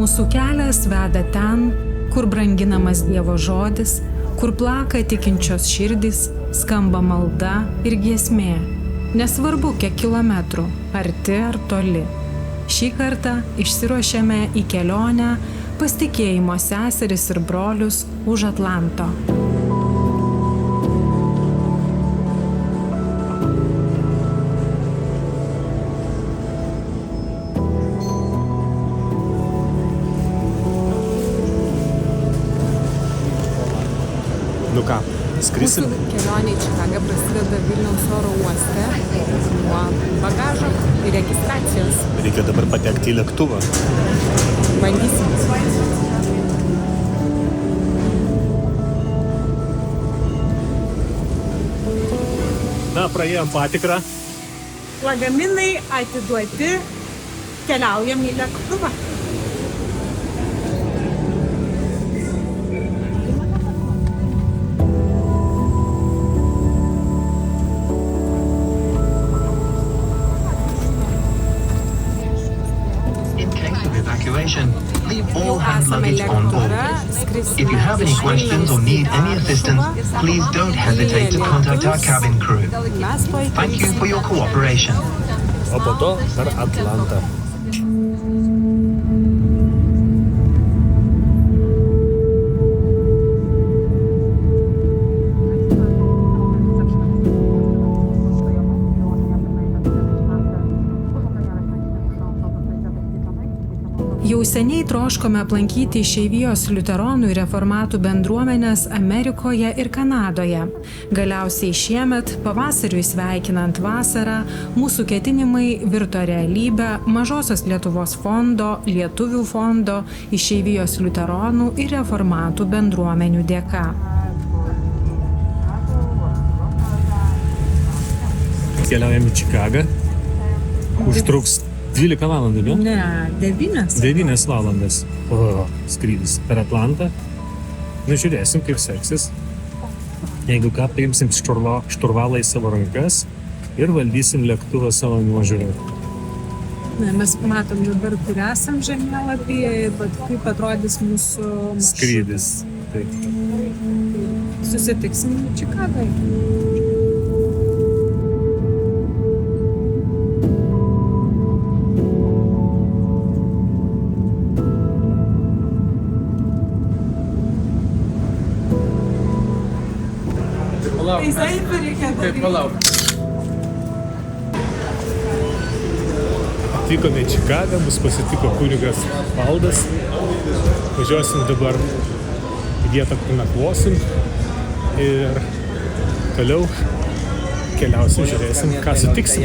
Mūsų kelias veda ten, kur branginamas Dievo žodis, kur plaka tikinčios širdys, skamba malda ir giesmė. Nesvarbu, kiek kilometrų, arti ar toli. Šį kartą išsiruošėme į kelionę pas tikėjimo seseris ir brolius už Atlanto. Nu ką, skrisim? Mūsų kelionė į Čikagą prasideda Vilniaus oro uoste nuo bagažo ir registracijos. Reikia dabar patekti į lėktuvą. Bandysim. Na, praėjom patikrą. Lagaminai atiduoti, keliaujam į lėktuvą. Leave all hand luggage on board. If you have any questions or need any assistance, please don't hesitate to contact our cabin crew. Thank you for your cooperation. O po to per Atlantą. Jau seniai troškome aplankyti išeivijos liuteronų ir reformatų bendruomenės Amerikoje ir Kanadoje. Galiausiai šiemet, pavasariui sveikinant vasarą, mūsų ketinimai virto realybę Mažosios Lietuvos fondo, Lietuvių fondo, išeivijos liuteronų ir reformatų bendruomenių dėka. Keliaujam į Čikagą. Užtruks 12 valandų, ne? Ne, 9. 9 valandas. O, skrydis per Atlantą. Nu, žiūrėsim, kaip seksis. Jeigu ką, paimsim šturvalą į savo rankas ir valdysim lėktuvą savo nuožiūrą. Mes matom dabar, kur esam žemėlapyje ir kaip atrodys mūsų Skrydis. Taip. Susitiksim Čikagai. Atvykome į Čikagą, mus pasitiko kunigas Valdas. Važiuosim dabar į vietą, kur nakvosim ir toliau keliausim, žiūrėsim, ką sutiksim.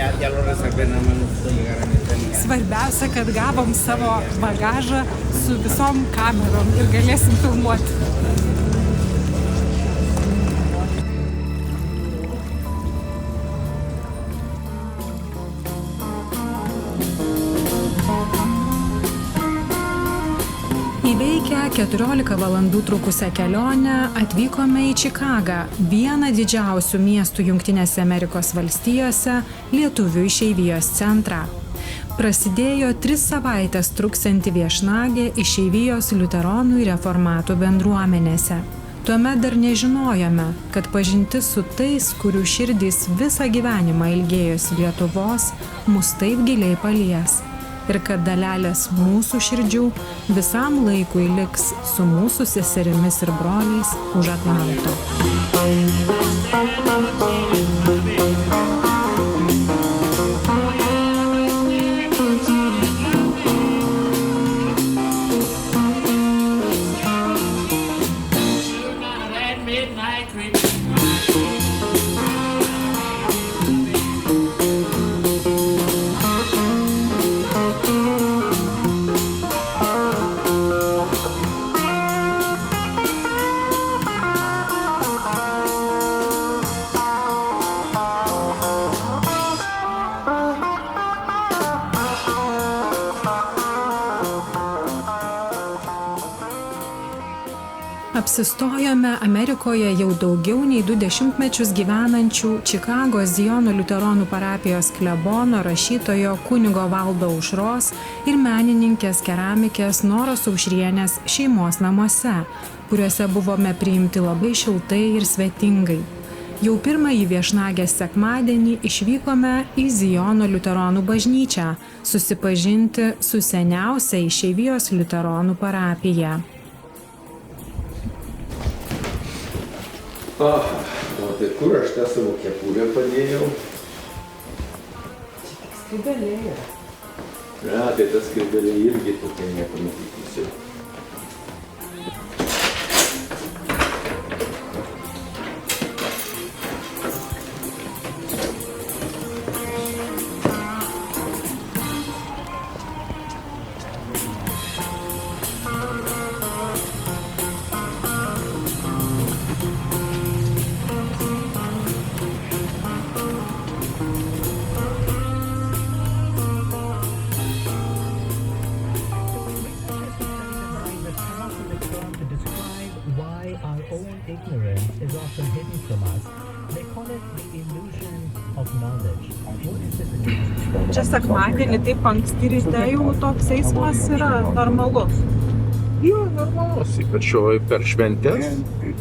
Svarbiausia, kad gavom savo bagažą su visom kamerom ir galėsim filmuoti. Įveikę 14 valandų trukusią kelionę atvykome į Čikagą, vieną didžiausių miestų Jungtinėse Amerikos valstijose, lietuvių išeivijos centrą. Prasidėjo 3 savaitės truksianti viešnagė išeivijos liuteronų ir reformatų bendruomenėse. Tuomet dar nežinojome, kad pažintis su tais, kurių širdys visą gyvenimą ilgėjosi Lietuvos, mus taip giliai palies. Ir kad dalelės mūsų širdžių visam laikui liks su mūsų seserimis ir broliais už Atlanto. Apsistojome Amerikoje jau daugiau nei 2 dešimtmečius gyvenančių Čikagos Ziono liuteronų parapijos klebono rašytojo kunigo Valdo Aušros ir menininkės keramikės Noros Aušrienės šeimos namuose, kuriuose buvome priimti labai šiltai ir svetingai. Jau pirmąjį viešnagės sekmadienį išvykome į Ziono liuteronų bažnyčią susipažinti su seniausia išeivijos liuteronų parapija. Aha, o tai kur aš tą savo kepurę padėjau? Skrybėlė yra. Tai tas skrybėlė irgi tokia nepamatysiu. Ignorance is often hidden from us. They call it the illusion of knowledge. What is this illusion? Čia sekmadienį taip anksti ryte jau toks eismas yra normalus. Jo, normalus, ypač per šventes.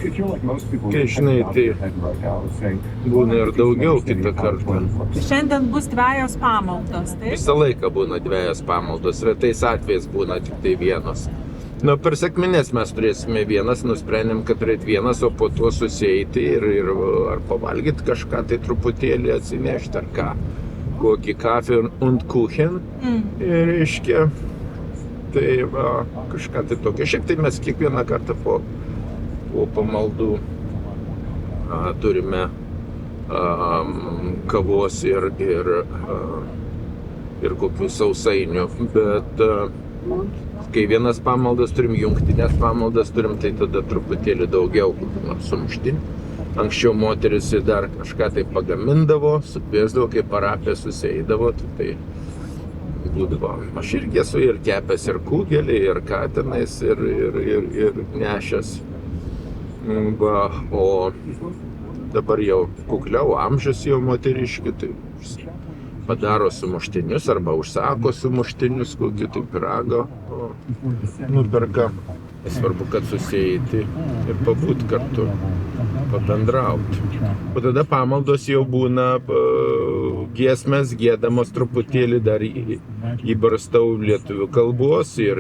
Kai žinai, tai būna ir daugiau kitą kartą. Šiandien bus 2 pamaldos, taip? Visą laiką būna 2 pamaldos, retais atvejais būna tik tai 1. Per sekmines mes turėsime 1, nusprendėm, kad turėt 1, o po to susieiti ir ar pavalgyti kažką, tai truputėlį atsinešti ar ką. Kokį Kaffee und Kuchen. Ir reiškia, tai kažką tai tokio. Šiaip tai mes kiekvieną kartą po pamaldų turime kavos ir kokių sausainių, bet kai 1 pamaldas turim, jungtinės pamaldas turim, tai tada truputėlį daugiau sumuštinių. Anksčiau moteris dar kažką tai pagamindavo, sukviesdavo, kai parapija susieidavo, tai būdavo. Aš irgi esu ir kepęs, ir kugelį, ir katinais, ir nešęs. O dabar jau kukliau, amžius jau moteriški, tai padaro sumuštinius arba užsako sumuštinius, kokį tai pyragą nuperka. Svarbu, kad susieiti ir pabūt kartu, pabendrauti. O tada pamaldos jau būna giesmės giedamos truputėlį dar įbarstau lietuvių kalbos ir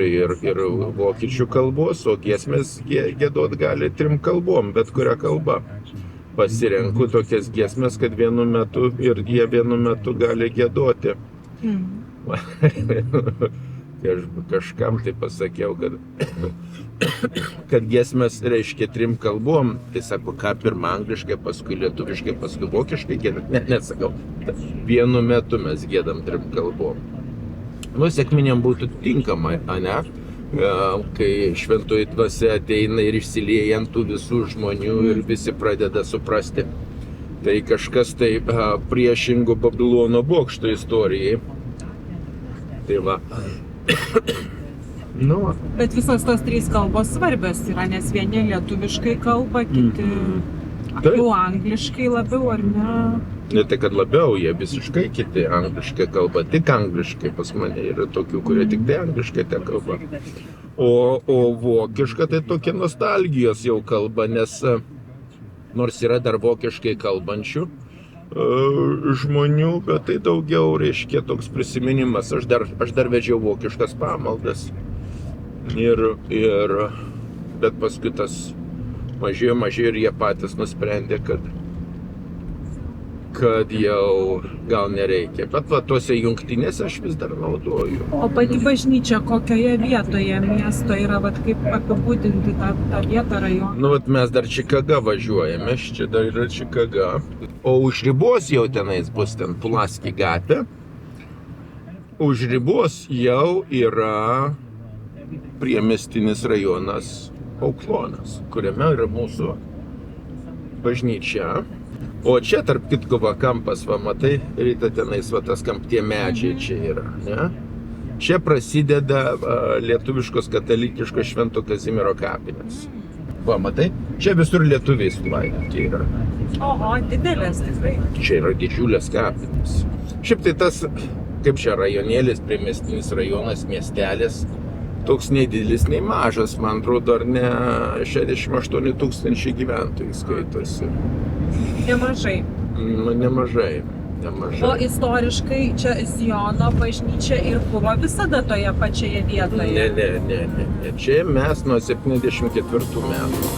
vokiečių kalbos, o giesmės giedot gali 3 kalbom, bet kurią kalbą. Pasirenku tokias giesmės, kad vienu metu ir jie vienu metu gali giedoti. Aš kažkam tai pasakiau, kad giesmės reiškia 3 kalbom. Tai sako, ką pirmą angliškai, paskui lietuviškai, paskui vokiškai giedam. Nesakau, vienu metu mes giedam 3 kalbom. Sekminėm būtų tinkama, ne? Kai šventoji dvasia ateina ir išsilieja ant tų visų žmonių ir visi pradeda suprasti. Tai kažkas tai priešingo Babilono bokšto istorijai. Tai va. Bet visos tos 3 kalbos svarbios yra, nes vieni lietuviškai kalba, kiti jau angliškai labiau, ar ne? Ne tai, kad labiau, jie visiškai kiti angliškai kalba, tik angliškai pas mane yra tokių, kurie tik tai angliškai te kalba. O vokiška tai tokia nostalgijos jau kalba, nes nors yra dar vokiškai kalbančių žmonių, bet tai daugiau reiškia toks prisiminimas. Aš dar vedžiau vokiškas pamaldas. Bet paskui tas mažėjo ir jie patys nusprendė, kad jau gal nereikia. Bet va, tuose jungtinėse aš vis dar naudoju. O pati bažnyčia kokioje vietoje miesto yra, kaip apibūdinti tą vietą, rajoną? Mes dar Čikaga važiuojame, čia dar yra Čikaga. O už ribos jau tenais bus ten Pulaski gatvė. Už ribos jau yra priemiestinis rajonas Auklonas, kuriame yra mūsų bažnyčia. O čia tarp kitko kampas, matai, ryta tenais tas tie medžiai čia yra, ne? Čia prasideda lietuviškos katalikiškos Švento Kazimiero kapinės. Va, matai, čia visur lietuviai sulaidoti yra. Oho, didelės tikrai. Čia yra didžiulės kapinės. Šiaip tai tas, kaip čia rajonėlis, priemiestinis rajonas, miestelis, toks nei didelis, nei mažas, man atrodo, ar ne 68 000 gyventojų skaitosi. Nemažai. Nu, nemažai. O istoriškai čia Zijono bažnyčia ir buvo visada toje pačioje vietoje? Ne. Čia mes nuo 74 metų.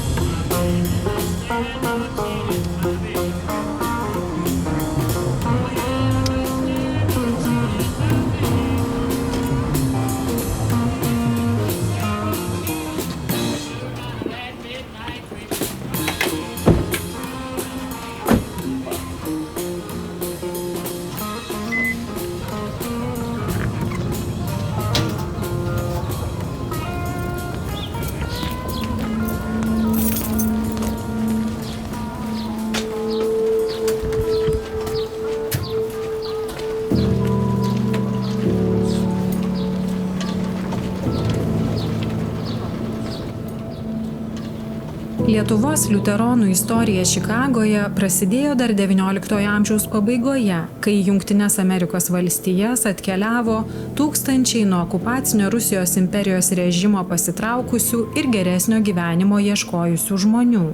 Lietuvos liuteronų istorija Čikagoje prasidėjo dar XIX amžiaus pabaigoje, kai į Jungtines Amerikos valstijas atkeliavo tūkstančiai nuo okupacinio Rusijos imperijos režimo pasitraukusių ir geresnio gyvenimo ieškojusių žmonių.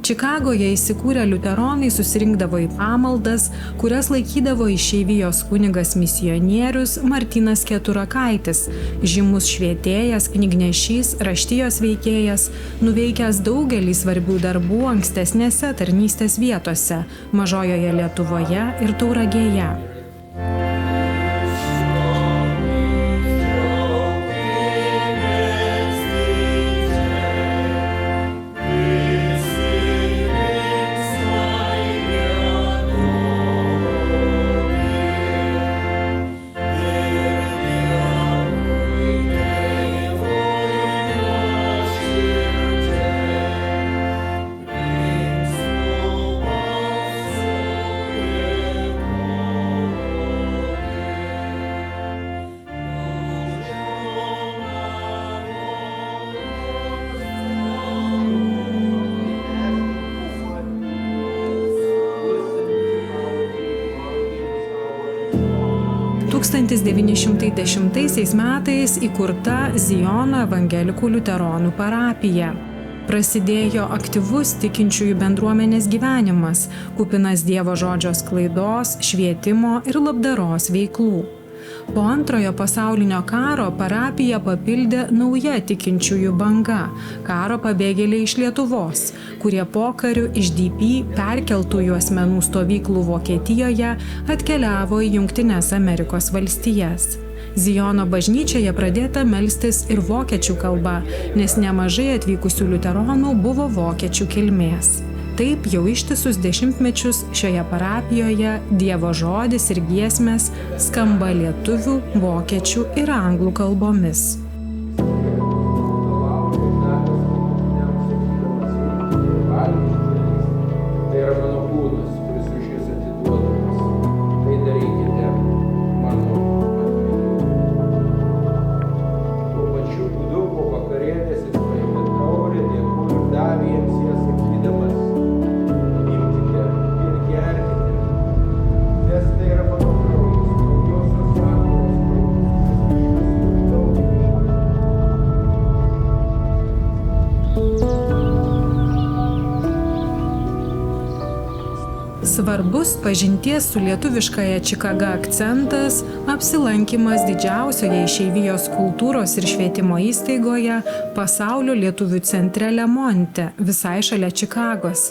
Čikagoje įsikūrę liuteronai susirinkdavo į pamaldas, kurias laikydavo išeivijos kunigas misionierius Martynas Keturakaitis, žymus švietėjas, knygnešys, raštijos veikėjas, nuveikęs daugelį svarbių darbų ankstesnėse tarnystės vietose – Mažojoje Lietuvoje ir Tauragėje. Tūkstantis 1910 metais įkurta Zijono evangelikų liuteronų parapija. Prasidėjo aktyvus tikinčiųjų bendruomenės gyvenimas, kupinas Dievo žodžio sklaidos, švietimo ir labdaros veiklų. Po Antrojo pasaulinio karo parapiją papildė nauja tikinčiųjų banga – karo pabėgėliai iš Lietuvos, kurie pokariu iš DP perkeltųjų asmenų stovyklų Vokietijoje atkeliavo į Jungtines Amerikos valstijas. Zijono bažnyčioje pradėta melstis ir vokiečių kalba, nes nemažai atvykusių liuteronų buvo vokiečių kilmės. Taip jau ištisus dešimtmečius šioje parapijoje Dievo žodis ir giesmės skamba lietuvių, vokiečių ir anglų kalbomis. Tai yra mano kūnas, kuris už jūs atiduodamas. Tai darykite mano atminimui. Tuo pačiu būdu po vakarienės jis paėmė taurę, dėkojo ir davė jiems ją sakydamas: imkite ir gerkite, nes tai yra mano kraujas, naujosios sandoros kraujas, Svarbus pažinties su lietuviškąja Čikaga akcentas – apsilankymas didžiausioje išeivijos kultūros ir švietimo įstaigoje Pasaulio lietuvių centre Lemonte, visai šalia Čikagos.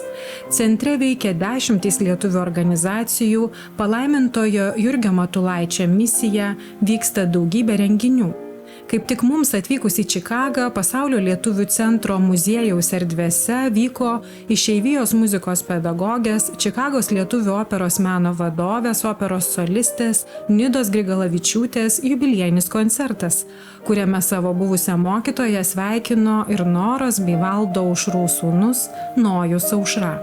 Centre veikia 10 lietuvių organizacijų, palaimintojo Jurgio Matulaičio misija, vyksta daugybė renginių. Kaip tik mums atvykus į Čikagą, Pasaulio lietuvių centro muziejaus erdvėse vyko išeivijos muzikos pedagogės, Čikagos lietuvių operos meno vadovės, operos solistės Nidos Grigalavičiūtės jubiliejinis koncertas, kuriame savo buvusią mokytoją sveikino ir Noros bei Valdo Aušrų sūnus Nojus Aušra.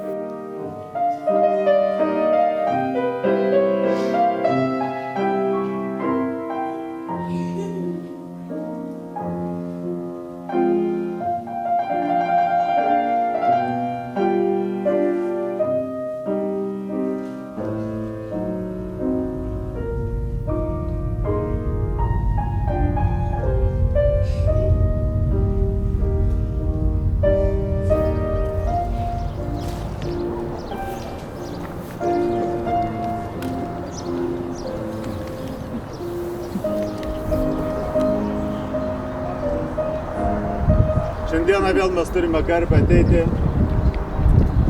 Šiandieną vėl mes turime garbę ateiti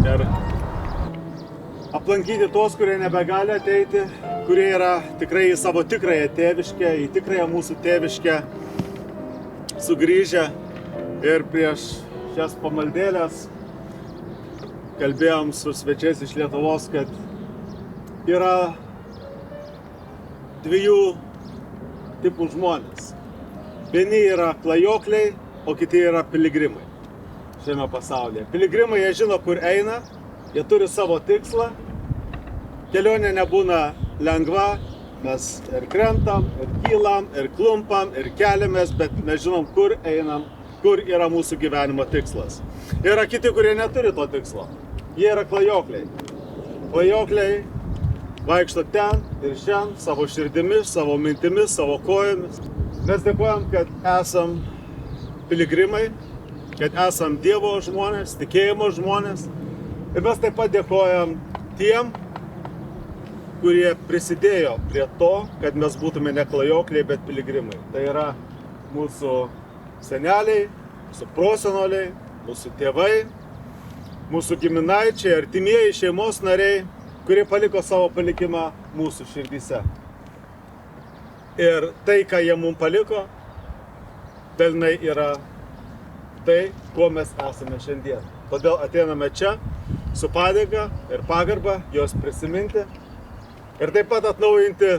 ir aplankyti tuos, kurie nebegali ateiti, kurie yra tikrai į savo tikrąją tėviškę, į tikrąją mūsų tėviškę sugrįžę. Ir prieš šias pamaldėlės kalbėjom su svečiais iš Lietuvos, kad yra dviejų tipų žmonės. Vieni yra klajokliai, o kiti yra piligrimai šiame pasaulyje. Piligrimai, jie žino, kur eina, jie turi savo tikslą. Kelionė nebūna lengva, mes ir krentam, ir kylam, ir klumpam, ir keliamės, bet mes žinom, kur einam, kur yra mūsų gyvenimo tikslas. Yra kiti, kurie neturi to tikslo. Jie yra klajokliai. Klajokliai vaikšto ten ir šiandien, savo širdimis, savo mintimis, savo kojomis. Mes dėkojam, kad esam piligrimai, kad esam Dievo žmonės, tikėjimo žmonės. Ir mes taip pat dėkojam tiem, kurie prisidėjo prie to, kad mes būtume ne klajokliai, bet piligrimai. Tai yra mūsų seneliai, mūsų prosenoliai, mūsų tėvai, mūsų giminaičiai, artimieji, šeimos nariai, kurie paliko savo palikimą mūsų širdyse. Ir tai, ką jie mums paliko, dalinai yra tai, kuo mes esame šiandien. Todėl ateiname čia su padėka ir pagarba juos prisiminti ir taip pat atnaujinti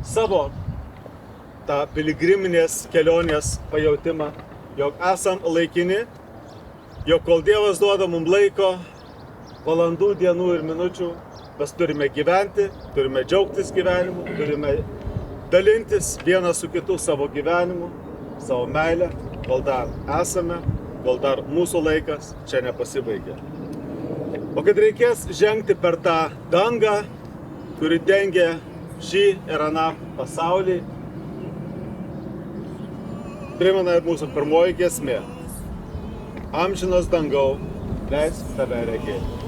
savo tą piligriminės kelionės pajautimą, jog esam laikini, jog kol Dievas duoda mums laiko, valandų, dienų ir minučių, mes turime gyventi, turime džiaugtis gyvenimu, turime dalintis vienas su kitu savo gyvenimu, savo meilę, kol dar esame, kol dar mūsų laikas čia nepasibaigė. O kad reikės žengti per tą dangą, kuri dengia šį ir aną pasaulį, primena ir mūsų pirmoji giesmė. Amžinas dangau, leisk tave regėti.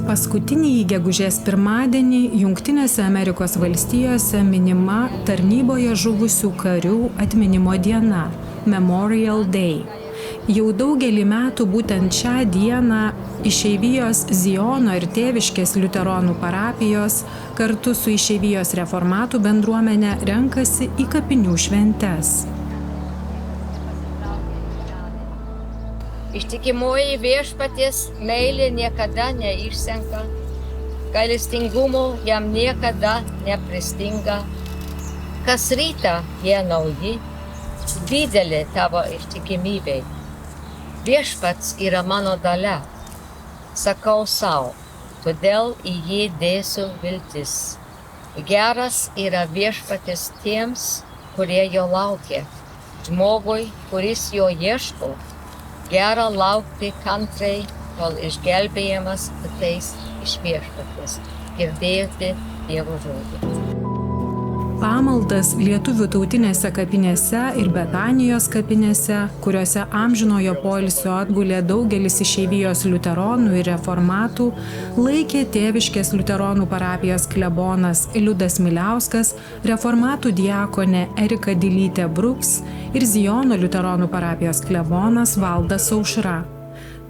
Paskutinįjį gegužės pirmadienį Jungtinėse Amerikos valstijose minima tarnyboje žuvusių karių atminimo diena – Memorial Day. Jau daugelį metų būtent šią dieną Išeivijos Ziono ir Tėviškės liuteronų parapijos kartu su Išeivijos reformatų bendruomenė renkasi į kapinių šventes. Ištikimoji viešpaties meilė niekada neišsenka, gailestingumo jam niekada nepristinga. Kas rytą jie nauji, didelė tavo ištikimybė. Viešpats yra mano dalia, sakau sau, todėl į jį dėsiu viltis. Geras yra viešpatis tiems, kurie jo laukia, žmogui, kuris jo ieško. Gera laukti kantriai, kol išgelbėjimas ateis iš viešpaties. Girdėjote Dievo žodį. Pamaldas lietuvių tautinėse kapinėse ir Betanijos kapinėse, kuriuose amžinojo poilsio atgulė daugelis Išeivijos liuteronų ir reformatų, laikė Tėviškės liuteronų parapijos klebonas Liudas Miliauskas, reformatų diakonė Erika Dilytė Bruks ir Ziono liuteronų parapijos klebonas Valdas Aušra.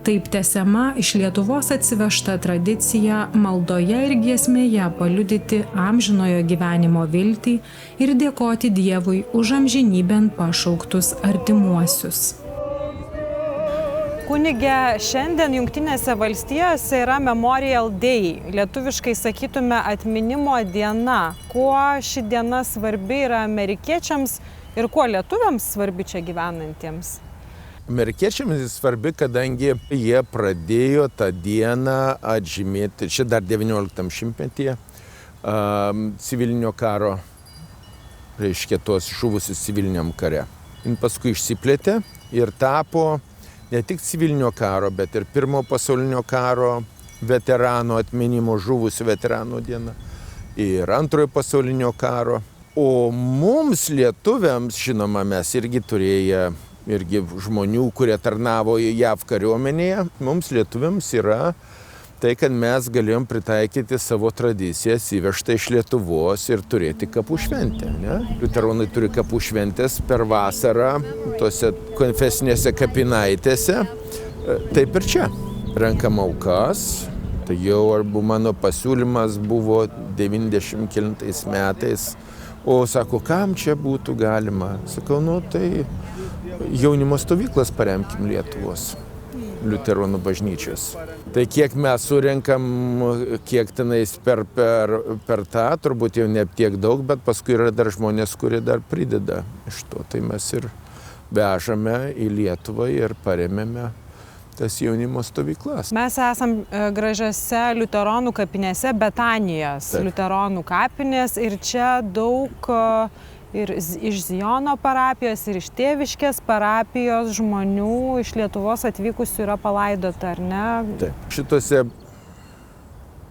Taip tęsiama iš Lietuvos atsivežta tradicija maldoje ir giesmėje paliudyti amžinojo gyvenimo viltį ir dėkoti Dievui už amžinybėn pašauktus artimuosius. Kunige, šiandien Jungtinėse valstijose yra Memorial Day, lietuviškai sakytume atminimo diena. Kuo ši diena svarbi yra amerikiečiams ir kuo lietuviams svarbi čia gyvenantiems? Amerikiečiams svarbi, kadangi jie pradėjo tą dieną atžymėti, čia dar 19 šimtmetyje, civilinio karo, reiškia tos žuvusius civiliniam kare. Jis paskui išsiplėtė ir tapo ne tik civilinio karo, bet ir Pirmojo pasaulinio karo veteranų atminimo, žuvusių veteranų diena ir Antrojo pasaulinio karo. O mums lietuviams, žinoma, mes irgi turėję žmonių, kurie tarnavo JAV kariuomenėje, mums lietuviams yra tai, kad mes galėjom pritaikyti savo tradicijas įvežtą iš Lietuvos ir turėti kapų šventę. Ne? Liuteronai turi kapų šventės per vasarą, tose konfesinėse kapinaitėse. Taip ir čia. Renkam aukas. Tai jau mano pasiūlymas buvo 90 metais. O sako, kam čia būtų galima? Sakau, tai jaunimo stovyklas paremkim Lietuvos liuteronų bažnyčios. Tai kiek mes surenkam, kiek tenais per tą, turbūt jau ne tiek daug, bet paskui yra dar žmonės, kurie dar prideda iš to. Tai mes ir vežame į Lietuvą ir paremėme tas jaunimo stovyklas. Mes esam gražiose liuteronų kapinėse, Betanijos liuteronų kapinės ir čia daug ir iš Zijono parapijos, ir iš Tėviškės parapijos žmonių iš Lietuvos atvykusių yra palaidota, ar ne? Taip. Šitose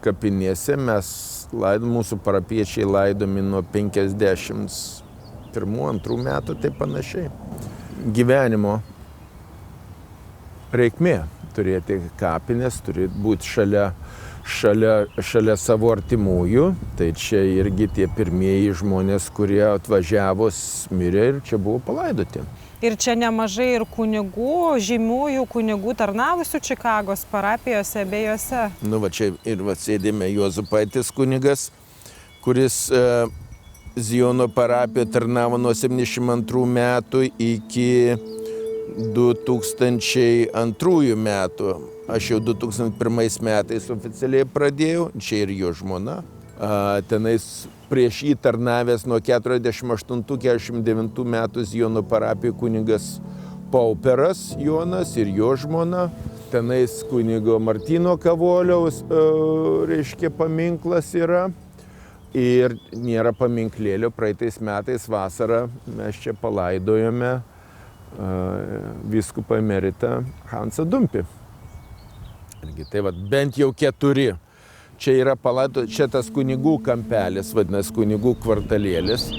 kapinėse mūsų parapiečiai laidomi nuo 51-2 metų, tai panašiai. Gyvenimo reikmė turėti kapinės, turi būti šalia savo artimųjų. Tai čia irgi tie pirmieji žmonės, kurie atvažiavo, mirė ir čia buvo palaidoti. Ir čia nemažai ir kunigų, žymiųjų kunigų tarnavusių Čikagos parapijose abiejose. Va čia ir sėdime Juozapaitis kunigas, kuris Zijono parapijoje tarnavo nuo 72 metų iki 2002 metų. Aš jau 2001 metais oficialiai pradėjau, čia ir jo žmona. Tenais prieš jį tarnavęs nuo 48-49 metų Zijono parapijoje kunigas Pauperas Jonas ir jo žmona. Tenais kunigo Martyno Kavoliaus, paminklas yra. Ir nėra paminklėlio. Praeitais metais vasarą mes čia palaidojome vyskupą emeritą Hansą Dumpį. Tai bent jau 4. Čia yra čia tas kunigų kampelis, vadinasi kunigų kvartalėlis.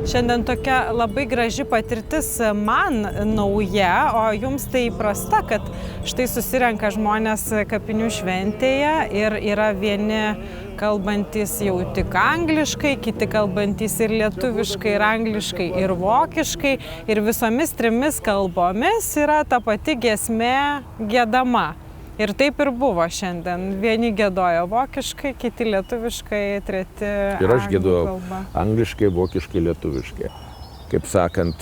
Šiandien tokia labai graži patirtis man nauja, o jums tai įprasta, kad štai susirenka žmonės kapinių šventėje ir yra vieni kalbantys jau tik angliškai, kiti kalbantys ir lietuviškai, ir angliškai, ir vokiškai. Ir visomis 3 kalbomis yra ta pati giesmė giedama. Ir taip ir buvo šiandien. Vieni giedojo vokiškai, kiti lietuviškai, treti ir aš giedojau angliškai, vokiškai, lietuviškai. Kaip sakant,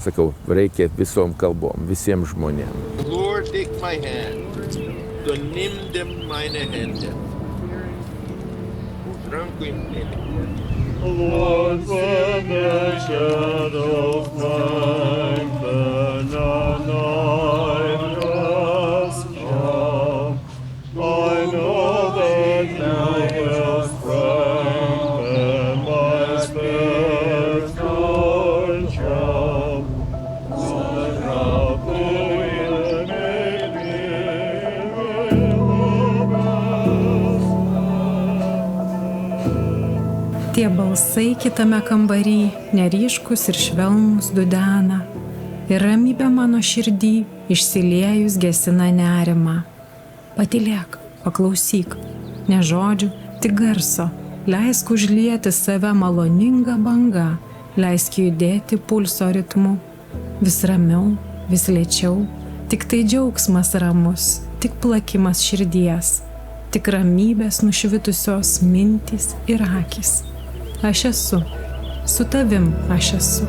sakau, reikia visom kalbom, visiems žmonėms. Lord, take my hand, du nimm dem meine Hände. Rankų imti. Lord, send the shadow of mine, I know that thou wilt strengthen my spirit's control. Tie balsai kitame kambary, neryškus ir švelnus dudena. Ir ramybė mano širdį išsiliejus gesina nerimą. Patylėk, paklausyk, ne žodžių, tik garso. Leisk užlieti save maloningą bangą, leisk judėti pulso ritmu. Vis ramiau, vis lėčiau, tik tai džiaugsmas ramus, tik plakimas širdies, tik ramybės nušvitusios mintys ir akys. Aš esu, su tavim aš esu.